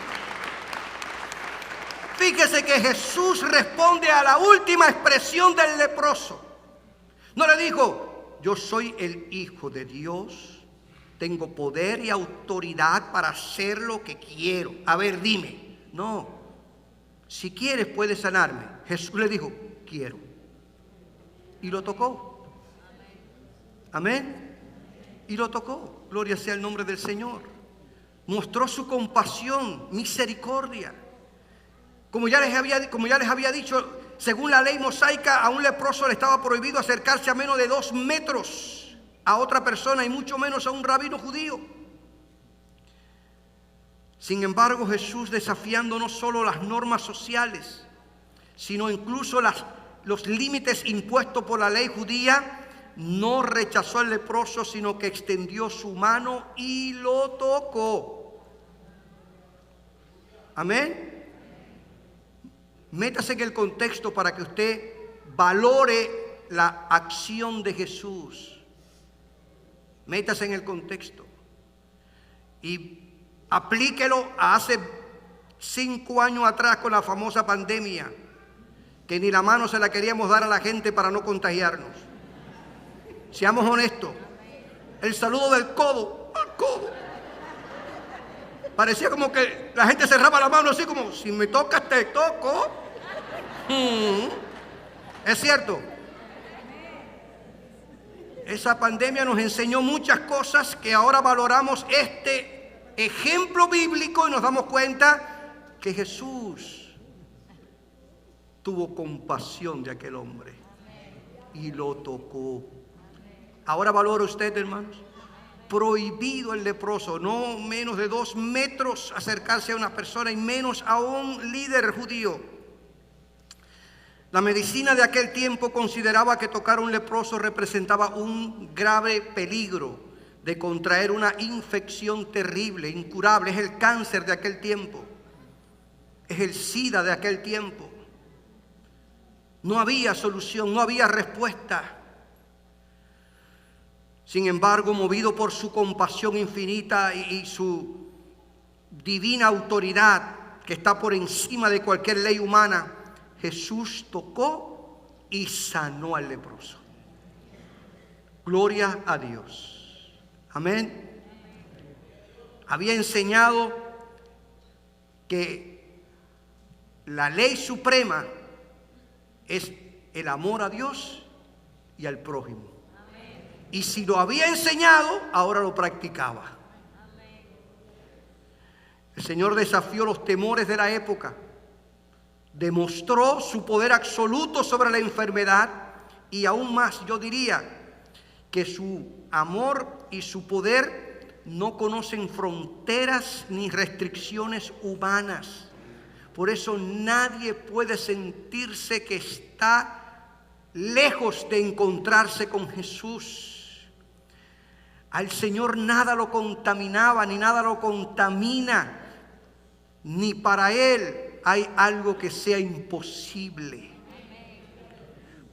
Fíjese que Jesús responde a la última expresión del leproso. No le dijo, yo soy el Hijo de Dios, tengo poder y autoridad para hacer lo que quiero. A ver, dime. No, si quieres puedes sanarme. Jesús le dijo, quiero. Y lo tocó. Amén. Y lo tocó. Gloria sea el nombre del Señor. Mostró su compasión, misericordia. Como ya les había dicho, según la ley mosaica, a un leproso le estaba prohibido acercarse a menos de 2 metros a otra persona y mucho menos a un rabino judío. Sin embargo, Jesús, desafiando no solo las normas sociales, sino incluso los límites impuestos por la ley judía, no rechazó al leproso, sino que extendió su mano y lo tocó. Amén. Métase en el contexto para que usted valore la acción de Jesús. Métase en el contexto y aplíquelo a hace 5 años atrás con la famosa pandemia, que ni la mano se la queríamos dar a la gente para no contagiarnos. Seamos honestos. El saludo del codo al codo. Parecía como que la gente cerraba la mano así como, si me tocas te toco. Es cierto. Esa pandemia nos enseñó muchas cosas que ahora valoramos este ejemplo bíblico y nos damos cuenta que Jesús tuvo compasión de aquel hombre y lo tocó. Ahora valora usted, hermanos. Prohibido el leproso, no menos de 2 metros acercarse a una persona y menos a un líder judío. La medicina de aquel tiempo consideraba que tocar a un leproso representaba un grave peligro de contraer una infección terrible, incurable. Es el cáncer de aquel tiempo, es el SIDA de aquel tiempo. No había solución, no había respuesta. Sin embargo, movido por su compasión infinita y su divina autoridad que está por encima de cualquier ley humana, Jesús tocó y sanó al leproso. Gloria a Dios. Amén. Había enseñado que la ley suprema es el amor a Dios y al prójimo. Y si lo había enseñado, ahora lo practicaba. El Señor desafió los temores de la época. Demostró su poder absoluto sobre la enfermedad. Y aún más, yo diría que su amor y su poder no conocen fronteras ni restricciones humanas. Por eso nadie puede sentirse que está lejos de encontrarse con Jesús. Al Señor nada lo contaminaba, ni nada lo contamina, ni para Él hay algo que sea imposible.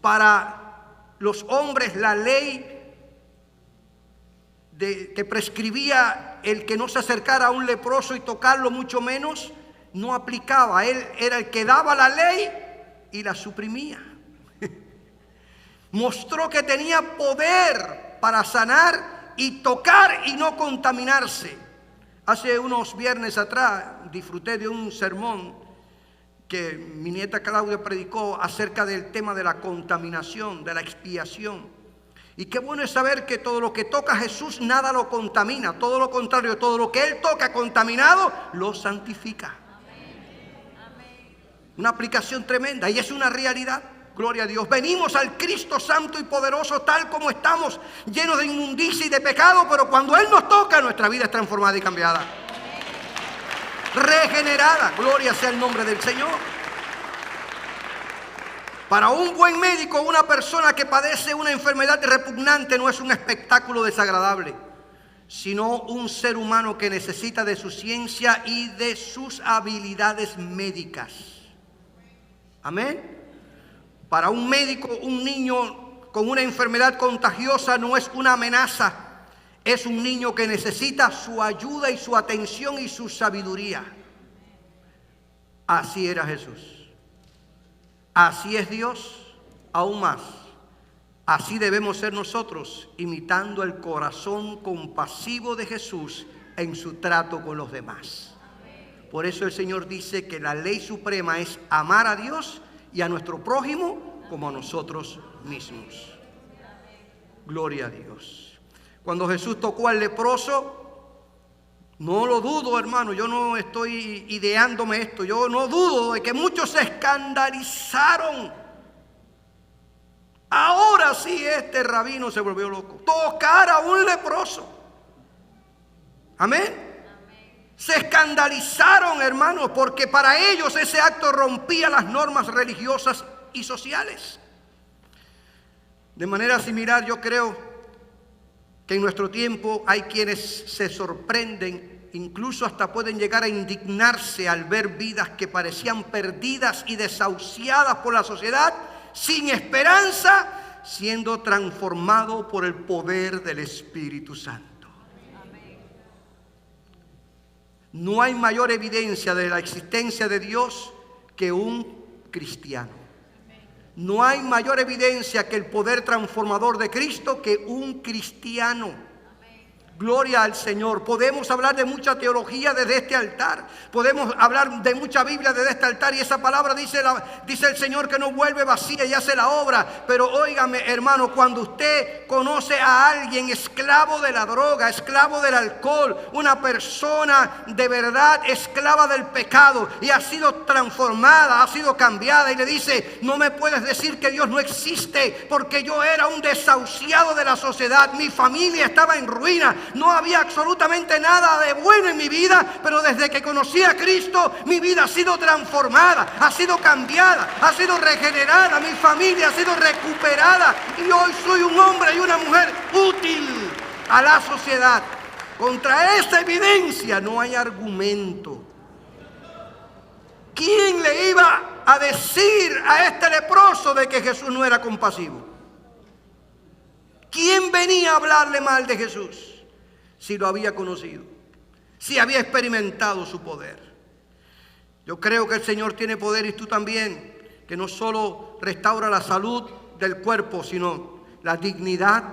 Para los hombres la ley que prescribía el que no se acercara a un leproso y tocarlo, mucho menos, no aplicaba. Él era el que daba la ley y la suprimía. Mostró que tenía poder para sanar y tocar y no contaminarse. Hace unos viernes atrás disfruté de un sermón que mi nieta Claudia predicó acerca del tema de la contaminación, de la expiación. Y qué bueno es saber que todo lo que toca Jesús nada lo contamina. Todo lo contrario, todo lo que Él toca contaminado lo santifica. Una aplicación tremenda y es una realidad. Gloria a Dios. Venimos al Cristo Santo y Poderoso tal como estamos, llenos de inmundicia y de pecado, pero cuando Él nos toca, nuestra vida es transformada y cambiada. Regenerada. Gloria sea el nombre del Señor. Para un buen médico, una persona que padece una enfermedad repugnante no es un espectáculo desagradable, sino un ser humano que necesita de su ciencia y de sus habilidades médicas. Amén. Para un médico, un niño con una enfermedad contagiosa no es una amenaza, es un niño que necesita su ayuda y su atención y su sabiduría. Así era Jesús. Así es Dios, aún más. Así debemos ser nosotros, imitando el corazón compasivo de Jesús en su trato con los demás. Por eso el Señor dice que la ley suprema es amar a Dios y a nuestro prójimo como a nosotros mismos. Gloria a Dios. Cuando Jesús tocó al leproso, no lo dudo, hermano, yo no estoy ideándome esto, yo no dudo de que muchos se escandalizaron. Ahora sí este rabino se volvió loco. Tocar a un leproso. Amén. Se escandalizaron, hermanos, porque para ellos ese acto rompía las normas religiosas y sociales. De manera similar, yo creo que en nuestro tiempo hay quienes se sorprenden, incluso hasta pueden llegar a indignarse al ver vidas que parecían perdidas y desahuciadas por la sociedad, sin esperanza, siendo transformado por el poder del Espíritu Santo. No hay mayor evidencia de la existencia de Dios que un cristiano. No hay mayor evidencia que el poder transformador de Cristo que un cristiano. Gloria al Señor. Podemos hablar de mucha teología desde este altar. Podemos hablar de mucha Biblia desde este altar. Y esa palabra dice el Señor que no vuelve vacía y hace la obra. Pero óigame, hermano, cuando usted conoce a alguien esclavo de la droga, esclavo del alcohol, una persona de verdad esclava del pecado y ha sido transformada, ha sido cambiada, y le dice: no me puedes decir que Dios no existe, porque yo era un desahuciado de la sociedad, mi familia estaba en ruina, no había absolutamente nada de bueno en mi vida, pero desde que conocí a Cristo, mi vida ha sido transformada, ha sido cambiada, ha sido regenerada, mi familia ha sido recuperada y hoy soy un hombre y una mujer útil a la sociedad. Contra esa evidencia no hay argumento. ¿Quién le iba a decir a este leproso de que Jesús no era compasivo? ¿Quién venía a hablarle mal de Jesús? Si lo había conocido, si había experimentado su poder. Yo creo que el Señor tiene poder, y tú también, que no solo restaura la salud del cuerpo, sino la dignidad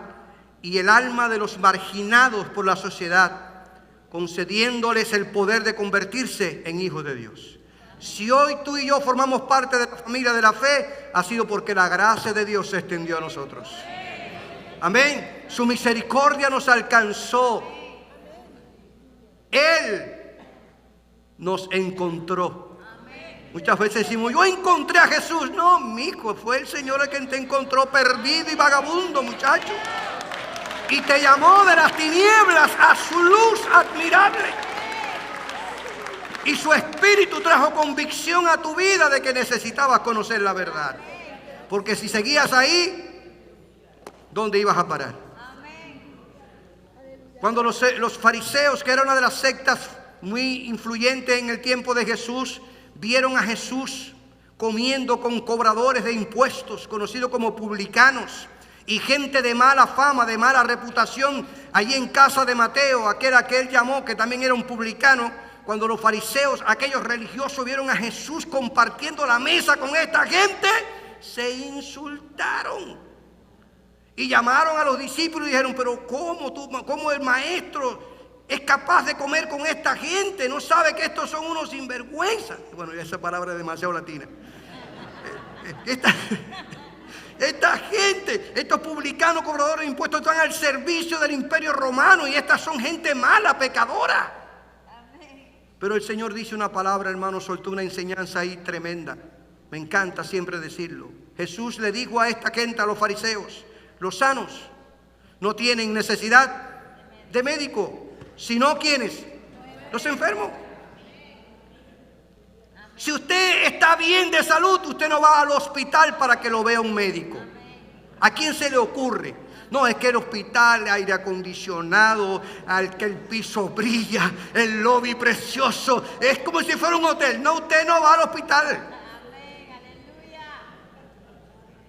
y el alma de los marginados por la sociedad, concediéndoles el poder de convertirse en hijos de Dios. Si hoy tú y yo formamos parte de la familia de la fe, ha sido porque la gracia de Dios se extendió a nosotros. Amén. Su misericordia nos alcanzó. Él nos encontró. Muchas veces decimos, yo encontré a Jesús. No, mijo, fue el Señor el quien te encontró perdido y vagabundo, muchacho. Y te llamó de las tinieblas a su luz admirable. Y su espíritu trajo convicción a tu vida de que necesitabas conocer la verdad. Porque si seguías ahí, ¿dónde ibas a parar? Cuando los fariseos, que era una de las sectas muy influyentes en el tiempo de Jesús, vieron a Jesús comiendo con cobradores de impuestos, conocidos como publicanos, y gente de mala fama, de mala reputación, allí en casa de Mateo, aquel que él llamó, que también era un publicano. Cuando los fariseos, aquellos religiosos, vieron a Jesús compartiendo la mesa con esta gente, se insultaron. Y llamaron a los discípulos y dijeron, pero ¿cómo el maestro es capaz de comer con esta gente? ¿No sabe que estos son unos sinvergüenzas? Bueno, esa palabra es demasiado latina. Esta gente, estos publicanos cobradores de impuestos están al servicio del imperio romano y estas son gente mala, pecadora. Pero el Señor dice una palabra, hermano, soltó una enseñanza ahí tremenda. Me encanta siempre decirlo. Jesús le dijo a esta gente, a los fariseos, los sanos no tienen necesidad de médico, sino ¿quiénes? Los enfermos. Si usted está bien de salud, usted no va al hospital para que lo vea un médico. ¿A quién se le ocurre? No, es que el hospital, aire acondicionado, al que el piso brilla, el lobby precioso, es como si fuera un hotel. No, usted no va al hospital.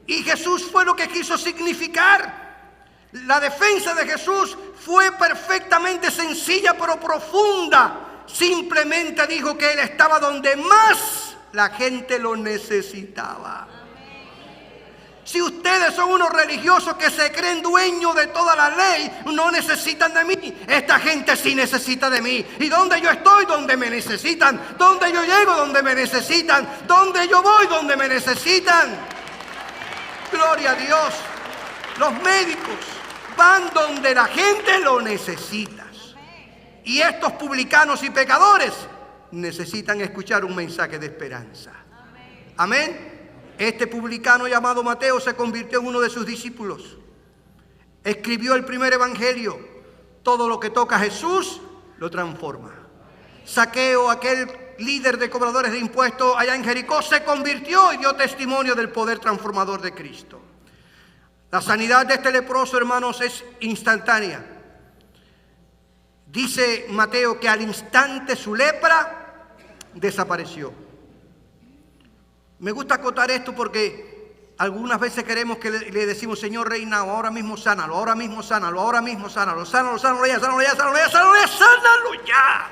Y Jesús fue lo que quiso significar. La defensa de Jesús fue perfectamente sencilla pero profunda. Simplemente dijo que Él estaba donde más la gente lo necesitaba. Si ustedes son unos religiosos que se creen dueños de toda la ley, no necesitan de mí. Esta gente sí necesita de mí. Y donde yo estoy, donde me necesitan. Donde yo llego, donde me necesitan. Donde yo voy, donde me necesitan. Gloria a Dios. Los médicos van donde la gente lo necesita. Y estos publicanos y pecadores necesitan escuchar un mensaje de esperanza. Amén. Este publicano llamado Mateo se convirtió en uno de sus discípulos. Escribió el primer evangelio. Todo lo que toca a Jesús lo transforma. Zaqueo, aquel líder de cobradores de impuestos allá en Jericó, se convirtió y dio testimonio del poder transformador de Cristo. La sanidad de este leproso, hermanos, es instantánea. Dice Mateo que al instante su lepra desapareció. Me gusta acotar esto porque algunas veces queremos que le decimos, Señor, reina, ahora mismo sánalo, ahora mismo sánalo, ahora mismo sánalo, sánalo ya, sánalo ya, sánalo ya, sánalo ya, sánalo ya.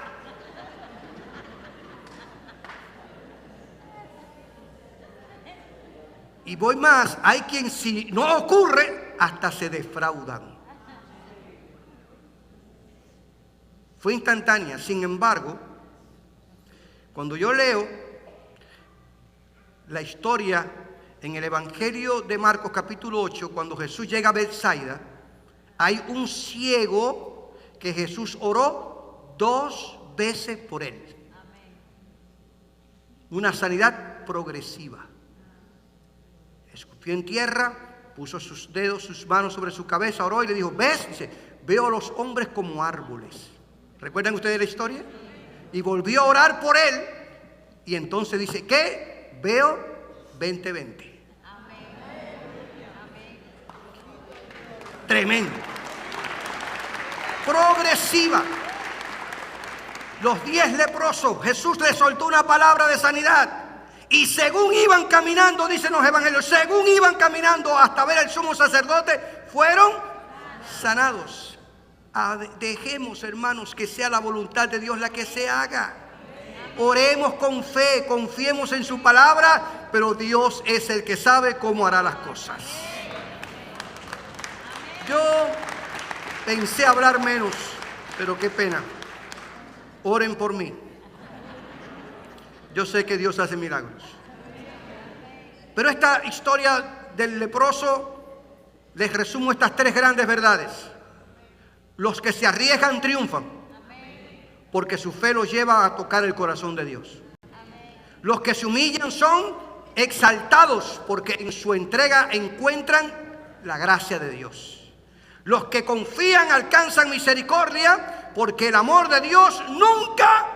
Y voy más, hay quien si no ocurre, hasta se defraudan. Fue instantánea, sin embargo, cuando yo leo la historia en el Evangelio de Marcos capítulo 8, cuando Jesús llega a Betsaida, hay un ciego que Jesús oró 2 veces por él. Una sanidad progresiva. Escupió en tierra, puso sus dedos, sus manos sobre su cabeza, oró y le dijo, ¿ves? Dice, veo a los hombres como árboles. ¿Recuerdan ustedes la historia? Y volvió a orar por él y entonces dice, ¿qué? Veo 20/20. Tremendo. Progresiva. Los 10 leprosos, Jesús les soltó una palabra de sanidad. Y según iban caminando, dicen los evangelios, según iban caminando hasta ver al sumo sacerdote, fueron sanados. Dejemos, hermanos, que sea la voluntad de Dios la que se haga. Oremos con fe, confiemos en su palabra, pero Dios es el que sabe cómo hará las cosas. Yo pensé hablar menos, pero qué pena. Oren por mí. Yo sé que Dios hace milagros. Pero esta historia del leproso Les resumo estas tres grandes verdades. Los que se arriesgan triunfan, porque su fe los lleva a tocar el corazón de Dios. Los que se humillan son exaltados, porque en su entrega encuentran la gracia de Dios. Los que confían alcanzan misericordia, porque el amor de Dios nunca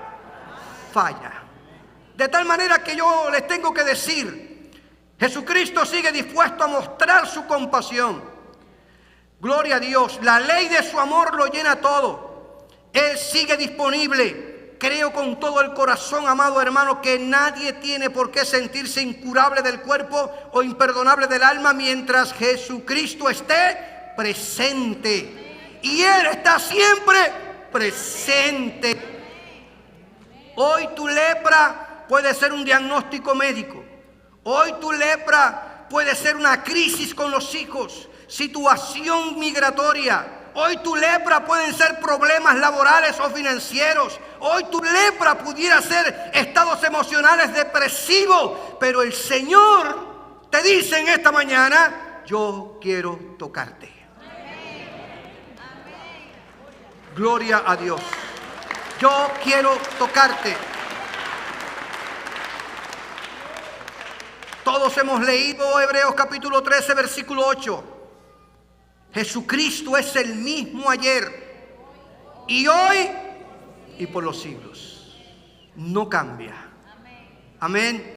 falla. De tal manera que yo les tengo que decir, Jesucristo sigue dispuesto a mostrar su compasión. Gloria a Dios, la ley de su amor lo llena todo. Él sigue disponible. Creo con todo el corazón, amado hermano, que nadie tiene por qué sentirse incurable del cuerpo o imperdonable del alma mientras Jesucristo esté presente. Y Él está siempre presente. Hoy tu lepra puede ser un diagnóstico médico. Hoy tu lepra puede ser una crisis con los hijos, situación migratoria. Hoy tu lepra pueden ser problemas laborales o financieros. Hoy tu lepra pudiera ser estados emocionales depresivos. Pero el Señor te dice en esta mañana, yo quiero tocarte. Gloria a Dios. Yo quiero tocarte. Todos hemos leído Hebreos capítulo 13, versículo 8. Jesucristo es el mismo ayer y hoy y por los siglos. No cambia. Amén.